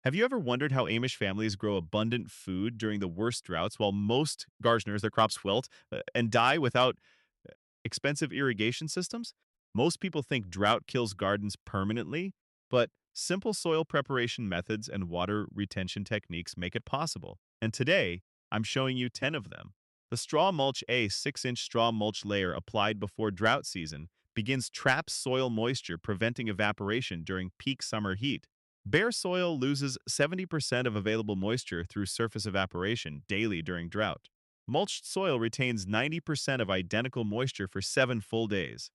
Have you ever wondered how Amish families grow abundant food during the worst droughts while most gardeners, their crops wilt and die without expensive irrigation systems? Most people think drought kills gardens permanently, but simple soil preparation methods and water retention techniques make it possible. And today, I'm showing you 10 of them. The straw mulch, a 6-inch straw mulch layer applied before drought season, begins trap soil moisture, preventing evaporation during peak summer heat. Bare soil loses 70% of available moisture through surface evaporation daily during drought. Mulched soil retains 90% of identical moisture for 7 full days.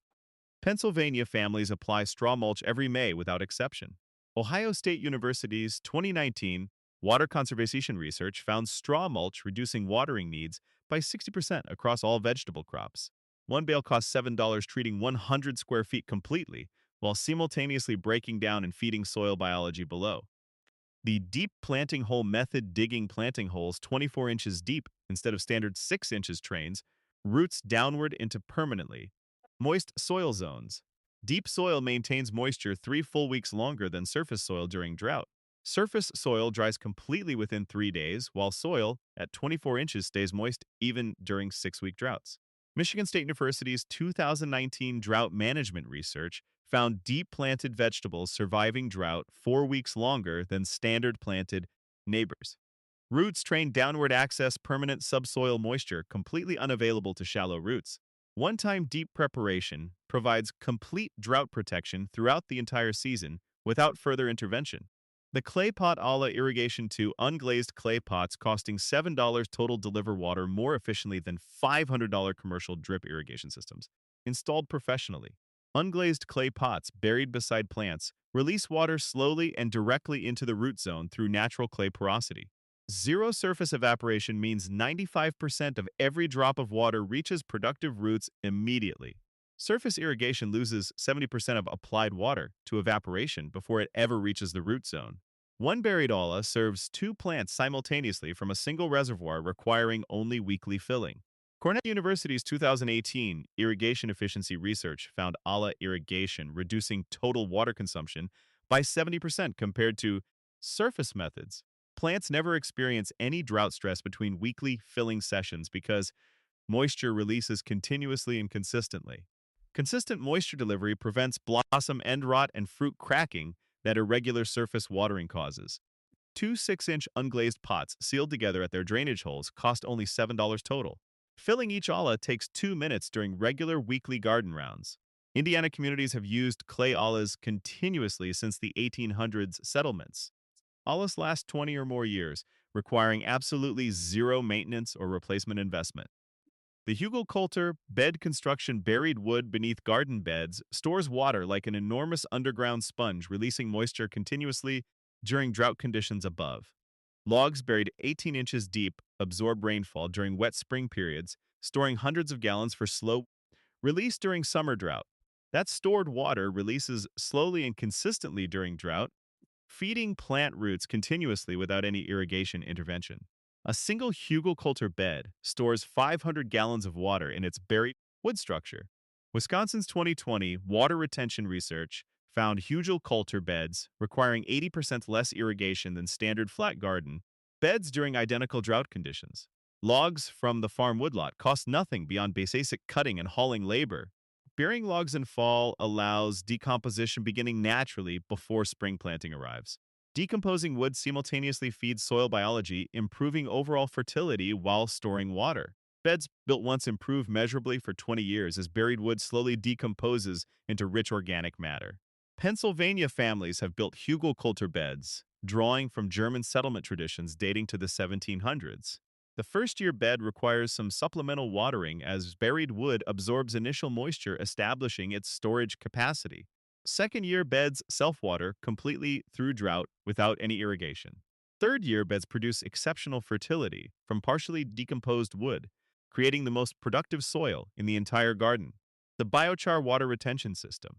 Pennsylvania families apply straw mulch every May without exception. Ohio State University's 2019 water conservation research found straw mulch reducing watering needs by 60% across all vegetable crops. One bale costs $7, treating 100 square feet completely, while simultaneously breaking down and feeding soil biology below. The deep planting hole method, digging planting holes 24 inches deep instead of standard 6 inches trains, roots downward into permanently moist soil zones. Deep soil maintains moisture 3 full weeks longer than surface soil during drought. Surface soil dries completely within 3 days, while soil at 24 inches stays moist even during 6 week droughts. Michigan State University's 2019 drought management research found deep planted vegetables surviving drought 4 weeks longer than standard planted neighbors. Roots train downward access permanent subsoil moisture completely unavailable to shallow roots. One-time deep preparation provides complete drought protection throughout the entire season without further intervention. The clay pot a la irrigation 2 unglazed clay pots costing $7 total deliver water more efficiently than $500 commercial drip irrigation systems. Installed professionally. Unglazed clay pots buried beside plants release water slowly and directly into the root zone through natural clay porosity. Zero surface evaporation means 95% of every drop of water reaches productive roots immediately. Surface irrigation loses 70% of applied water to evaporation before it ever reaches the root zone. One buried olla serves two plants simultaneously from a single reservoir requiring only weekly filling. Cornell University's 2018 irrigation efficiency research found olla irrigation reducing total water consumption by 70% compared to surface methods. Plants never experience any drought stress between weekly filling sessions because moisture releases continuously and consistently. Consistent moisture delivery prevents blossom end rot and fruit cracking that irregular surface watering causes. Two 6-inch unglazed pots sealed together at their drainage holes cost only $7 total. Filling each olla takes 2 minutes during regular weekly garden rounds. Indiana communities have used clay ollas continuously since the 1800s settlements. Ollas last 20 or more years, requiring absolutely zero maintenance or replacement investment. The Hugel-Coulter bed construction buried wood beneath garden beds stores water like an enormous underground sponge, releasing moisture continuously during drought conditions above. Logs buried 18 inches deep absorb rainfall during wet spring periods, storing hundreds of gallons for slow release during summer drought. That stored water releases slowly and consistently during drought, feeding plant roots continuously without any irrigation intervention. A single Hugel-Coulter bed stores 500 gallons of water in its buried wood structure. Wisconsin's 2020 water retention research found Hugel-Coulter beds requiring 80% less irrigation than standard flat garden beds during identical drought conditions. Logs from the farm woodlot cost nothing beyond basic cutting and hauling labor. Burying logs in fall allows decomposition beginning naturally before spring planting arrives. Decomposing wood simultaneously feeds soil biology, improving overall fertility while storing water. Beds built once improve measurably for 20 years as buried wood slowly decomposes into rich organic matter. Pennsylvania families have built Hugel-Coulter beds, drawing from German settlement traditions dating to the 1700s. The first-year bed requires some supplemental watering as buried wood absorbs initial moisture, establishing its storage capacity. Second-year beds self-water completely through drought without any irrigation. Third-year beds produce exceptional fertility from partially decomposed wood, creating the most productive soil in the entire garden. The biochar water retention system.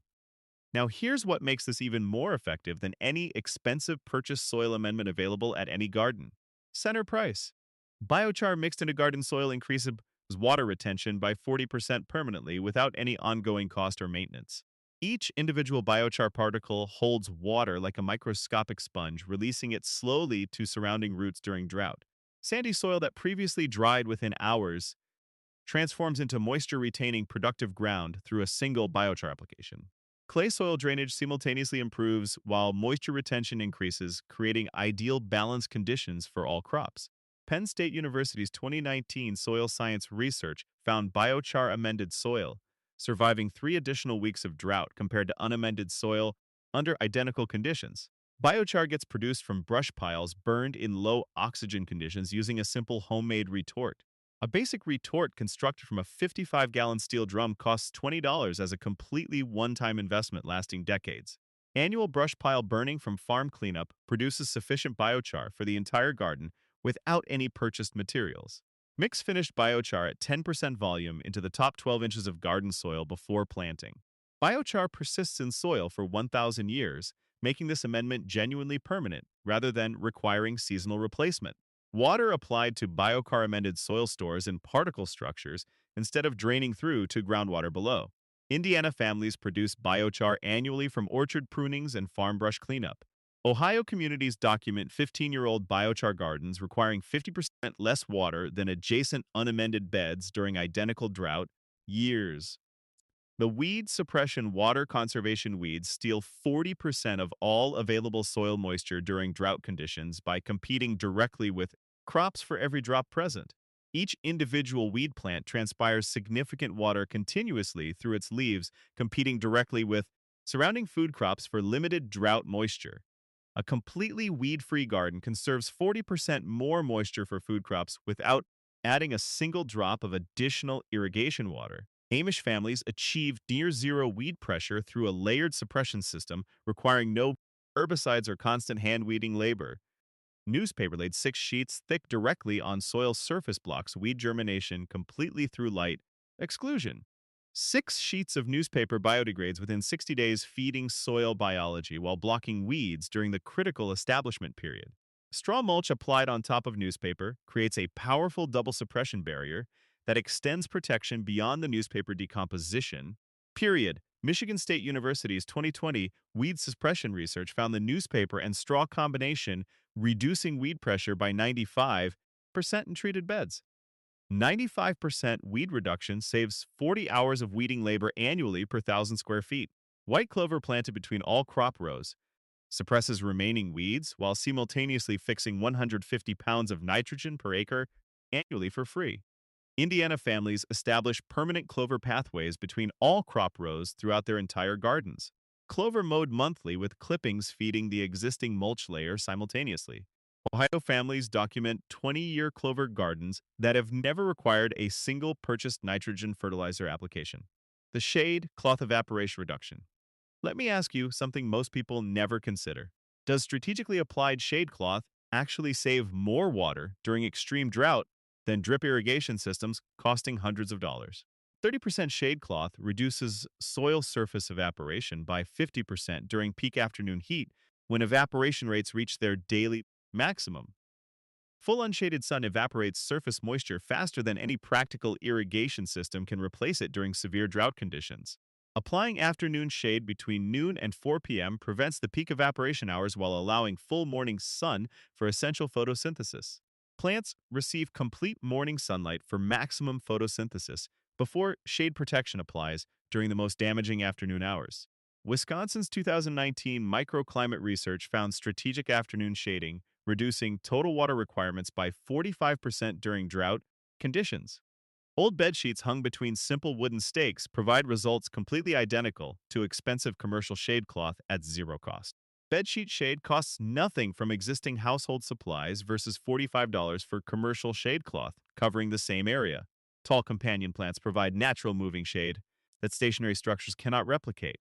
Now, here's what makes this even more effective than any expensive purchased soil amendment available at any garden. Center price. Biochar mixed into garden soil increases water retention by 40% permanently without any ongoing cost or maintenance. Each individual biochar particle holds water like a microscopic sponge, releasing it slowly to surrounding roots during drought. Sandy soil that previously dried within hours transforms into moisture-retaining productive ground through a single biochar application. Clay soil drainage simultaneously improves while moisture retention increases, creating ideal balanced conditions for all crops. Penn State University's 2019 soil science research found biochar amended soil, surviving 3 additional weeks of drought compared to unamended soil under identical conditions. Biochar gets produced from brush piles burned in low oxygen conditions using a simple homemade retort. A basic retort constructed from a 55-gallon steel drum costs $20 as a completely one-time investment lasting decades. Annual brush pile burning from farm cleanup produces sufficient biochar for the entire garden without any purchased materials. Mix finished biochar at 10% volume into the top 12 inches of garden soil before planting. Biochar persists in soil for 1,000 years, making this amendment genuinely permanent rather than requiring seasonal replacement. Water applied to biochar amended soil stores in particle structures instead of draining through to groundwater below. Indiana families produce biochar annually from orchard prunings and farm brush cleanup. Ohio communities document 15-year-old biochar gardens requiring 50% less water than adjacent unamended beds during identical drought years. The weed suppression water conservation weeds steal 40% of all available soil moisture during drought conditions by competing directly with crops for every drop present. Each individual weed plant transpires significant water continuously through its leaves, competing directly with surrounding food crops for limited drought moisture. A completely weed-free garden conserves 40% more moisture for food crops without adding a single drop of additional irrigation water. Amish families achieve near-zero weed pressure through a layered suppression system requiring no herbicides or constant hand-weeding labor. Newspaper laid 6 sheets thick directly on soil surface blocks weed germination completely through light exclusion. 6 sheets of newspaper biodegrades within 60 days, feeding soil biology while blocking weeds during the critical establishment period. Straw mulch applied on top of newspaper creates a powerful double suppression barrier that extends protection beyond the newspaper decomposition. Period. Michigan State University's 2020 weed suppression research found the newspaper and straw combination reducing weed pressure by 95% in treated beds. 95% weed reduction saves 40 hours of weeding labor annually per 1,000 square feet. White clover planted between all crop rows suppresses remaining weeds while simultaneously fixing 150 pounds of nitrogen per acre annually for free. Indiana families establish permanent clover pathways between all crop rows throughout their entire gardens. Clover mowed monthly with clippings feeding the existing mulch layer simultaneously. Ohio families document 20-year clover gardens that have never required a single purchased nitrogen fertilizer application. The shade cloth evaporation reduction. Let me ask you something most people never consider. Does strategically applied shade cloth actually save more water during extreme drought than drip irrigation systems costing hundreds of dollars? 30% shade cloth reduces soil surface evaporation by 50% during peak afternoon heat when evaporation rates reach their daily maximum. Full unshaded sun evaporates surface moisture faster than any practical irrigation system can replace it during severe drought conditions. Applying afternoon shade between noon and 4 p.m. prevents the peak evaporation hours while allowing full morning sun for essential photosynthesis. Plants receive complete morning sunlight for maximum photosynthesis before shade protection applies during the most damaging afternoon hours. Wisconsin's 2019 microclimate research found strategic afternoon shading reducing total water requirements by 45% during drought conditions. Old bed sheets hung between simple wooden stakes provide results completely identical to expensive commercial shade cloth at zero cost. Bedsheet shade costs nothing from existing household supplies versus $45 for commercial shade cloth covering the same area. Tall companion plants provide natural moving shade that stationary structures cannot replicate.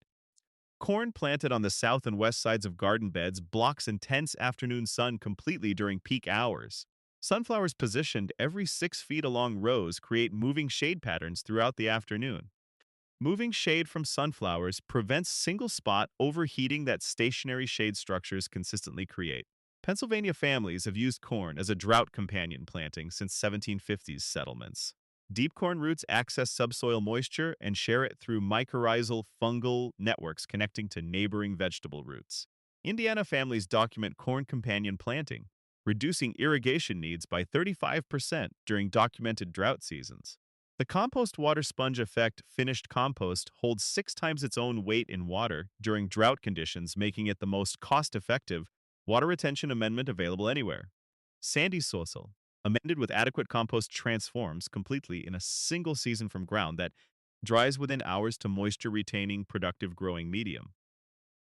Corn planted on the south and west sides of garden beds blocks intense afternoon sun completely during peak hours. Sunflowers positioned every 6 feet along rows create moving shade patterns throughout the afternoon. Moving shade from sunflowers prevents single spot overheating that stationary shade structures consistently create. Pennsylvania families have used corn as a drought companion planting since 1750s settlements. Deep corn roots access subsoil moisture and share it through mycorrhizal fungal networks connecting to neighboring vegetable roots. Indiana families document corn companion planting, reducing irrigation needs by 35% during documented drought seasons. The compost water sponge effect finished compost holds 6 times its own weight in water during drought conditions, making it the most cost-effective water retention amendment available anywhere. Sandy soil, amended with adequate compost, transforms completely in a single season from ground that dries within hours to moisture-retaining, productive growing medium.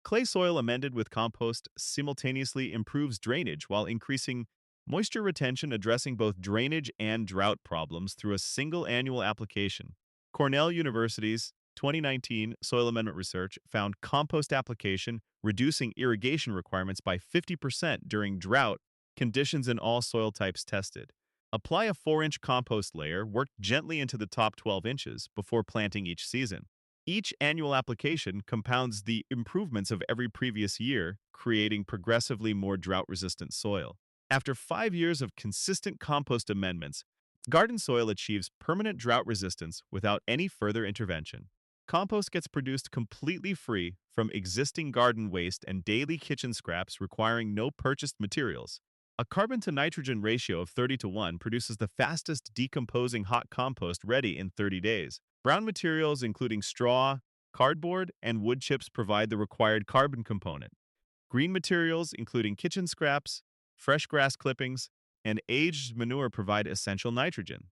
Clay soil amended with compost simultaneously improves drainage while increasing moisture retention, addressing both drainage and drought problems through a single annual application. Cornell University's 2019 soil amendment research found compost application reducing irrigation requirements by 50% during drought conditions in all soil types tested. Apply a 4-inch compost layer worked gently into the top 12 inches before planting each season. Each annual application compounds the improvements of every previous year, creating progressively more drought-resistant soil. After 5 years of consistent compost amendments, garden soil achieves permanent drought resistance without any further intervention. Compost gets produced completely free from existing garden waste and daily kitchen scraps, requiring no purchased materials. A carbon to nitrogen ratio of 30 to 1 produces the fastest decomposing hot compost ready in 30 days. Brown materials, including straw, cardboard, and wood chips, provide the required carbon component. Green materials, including kitchen scraps, fresh grass clippings, and aged manure, provide essential nitrogen.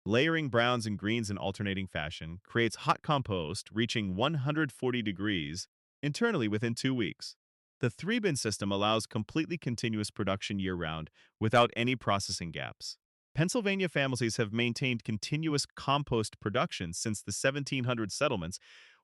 Layering browns and greens in alternating fashion creates hot compost reaching 140 degrees internally within 2 weeks. The 3-bin system allows completely continuous production year-round without any processing gaps. Pennsylvania families have maintained continuous compost production since the 1700 settlements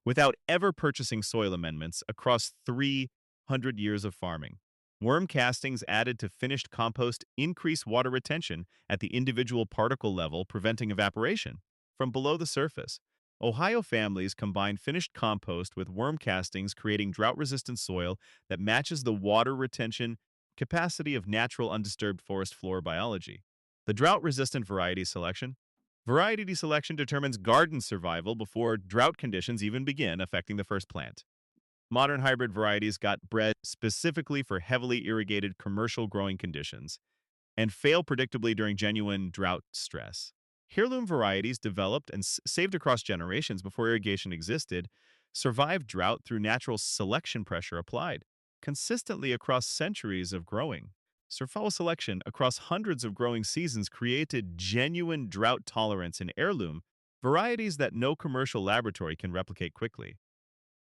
without ever purchasing soil amendments across 300 years of farming. Worm castings added to finished compost increase water retention at the individual particle level, preventing evaporation from below the surface. Ohio families combine finished compost with worm castings, creating drought-resistant soil that matches the water retention capacity of natural undisturbed forest floor biology. The drought-resistant variety selection. Variety selection determines garden survival before drought conditions even begin affecting the first plant. Modern hybrid varieties got bred specifically for heavily irrigated commercial growing conditions and fail predictably during genuine drought stress. Heirloom varieties developed and saved across generations before irrigation existed survived drought through natural selection pressure applied consistently across centuries of growing. Survival selection across hundreds of growing seasons created genuine drought tolerance in heirloom varieties that no commercial laboratory can replicate quickly.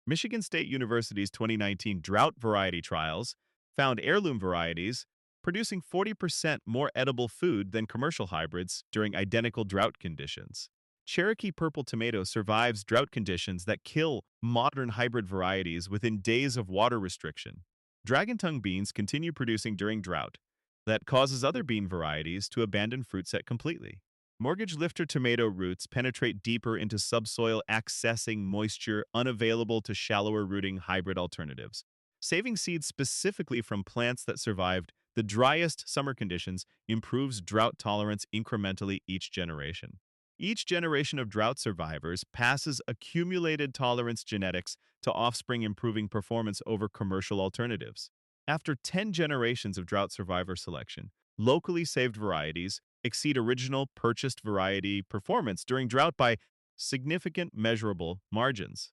Michigan State University's 2019 drought variety trials found heirloom varieties producing 40% more edible food than commercial hybrids during identical drought conditions. Cherokee purple tomato survives drought conditions that kill modern hybrid varieties within days of water restriction. Dragon tongue beans continue producing during drought that causes other bean varieties to abandon fruit set completely. Mortgage lifter tomato roots penetrate deeper into subsoil, accessing moisture unavailable to shallower rooting hybrid alternatives. Saving seeds specifically from plants that survived the driest summer conditions improves drought tolerance incrementally each generation. Each generation of drought survivors passes accumulated tolerance genetics to offspring, improving performance over commercial alternatives. After 10 generations of drought survivor selection, locally saved varieties exceed original purchased variety performance during drought by significant measurable margins.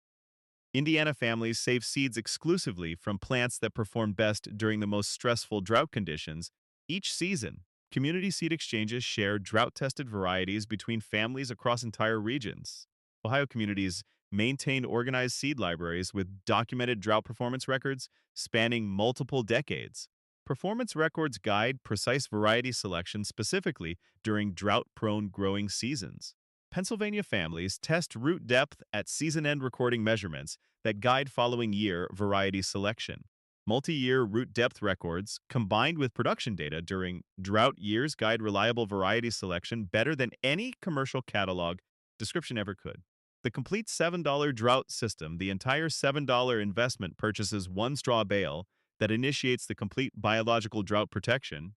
Indiana families save seeds exclusively from plants that perform best during the most stressful drought conditions. Each season, community seed exchanges share drought-tested varieties between families across entire regions. Ohio communities maintain organized seed libraries with documented drought performance records spanning multiple decades. Performance records guide precise variety selection specifically during drought-prone growing seasons. Pennsylvania families test root depth at season-end recording measurements that guide following year variety selection. Multi-year root depth records combined with production data during drought years guide reliable variety selection better than any commercial catalog description ever could. The complete $7 drought system, the entire $7 investment purchases one straw bale that initiates the complete biological drought protection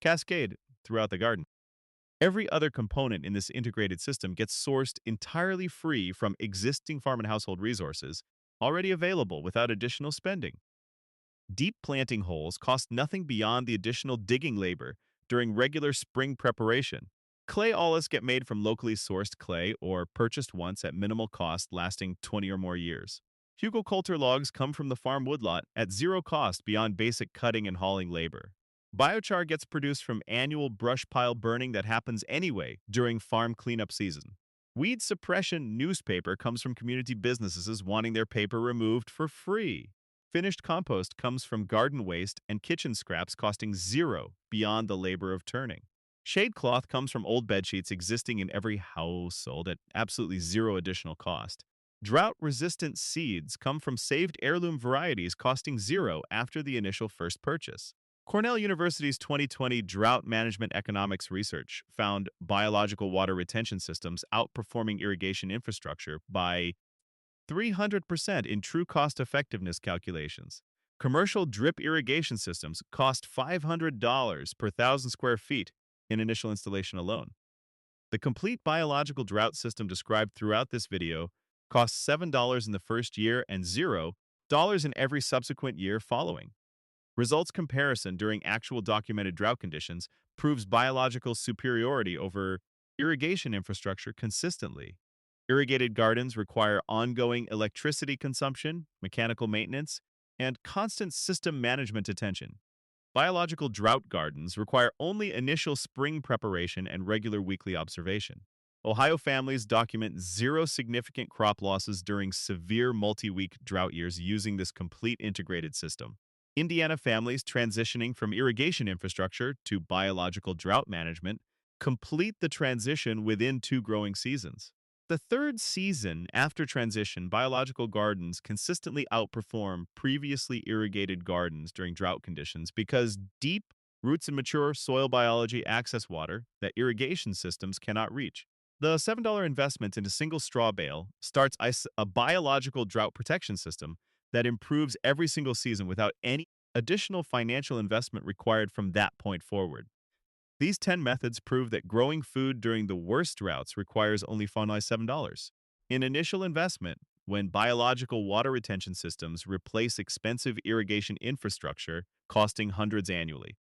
cascade throughout the garden. Every other component in this integrated system gets sourced entirely free from existing farm and household resources already available without additional spending. Deep planting holes cost nothing beyond the additional digging labor during regular spring preparation. Clay ollas get made from locally sourced clay or purchased once at minimal cost lasting 20 or more years. Hugelcoulter logs come from the farm woodlot at zero cost beyond basic cutting and hauling labor. Biochar gets produced from annual brush pile burning that happens anyway during farm cleanup season. Weed suppression newspaper comes from community businesses wanting their paper removed for free. Finished compost comes from garden waste and kitchen scraps costing zero beyond the labor of turning. Shade cloth comes from old bed sheets existing in every household at absolutely zero additional cost. Drought-resistant seeds come from saved heirloom varieties costing zero after the initial first purchase. Cornell University's 2020 Drought Management Economics research found biological water retention systems outperforming irrigation infrastructure by 300% in true cost effectiveness calculations. Commercial drip irrigation systems cost $500 per thousand square feet in initial installation alone. The complete biological drought system described throughout this video costs $7 in the first year and $0 in every subsequent year following. Results comparison during actual documented drought conditions proves biological superiority over irrigation infrastructure consistently. Irrigated gardens require ongoing electricity consumption, mechanical maintenance, and constant system management attention. Biological drought gardens require only initial spring preparation and regular weekly observation. Ohio families document zero significant crop losses during severe multi-week drought years using this complete integrated system. Indiana families transitioning from irrigation infrastructure to biological drought management complete the transition within 2 growing seasons. The third season after transition, biological gardens consistently outperform previously irrigated gardens during drought conditions because deep roots and mature soil biology access water that irrigation systems cannot reach. The $7 investment into single straw bale starts a biological drought protection system that improves every single season without any additional financial investment required from that point forward. These 10 methods prove that growing food during the worst droughts requires only finalized $7 in initial investment when biological water retention systems replace expensive irrigation infrastructure costing hundreds annually.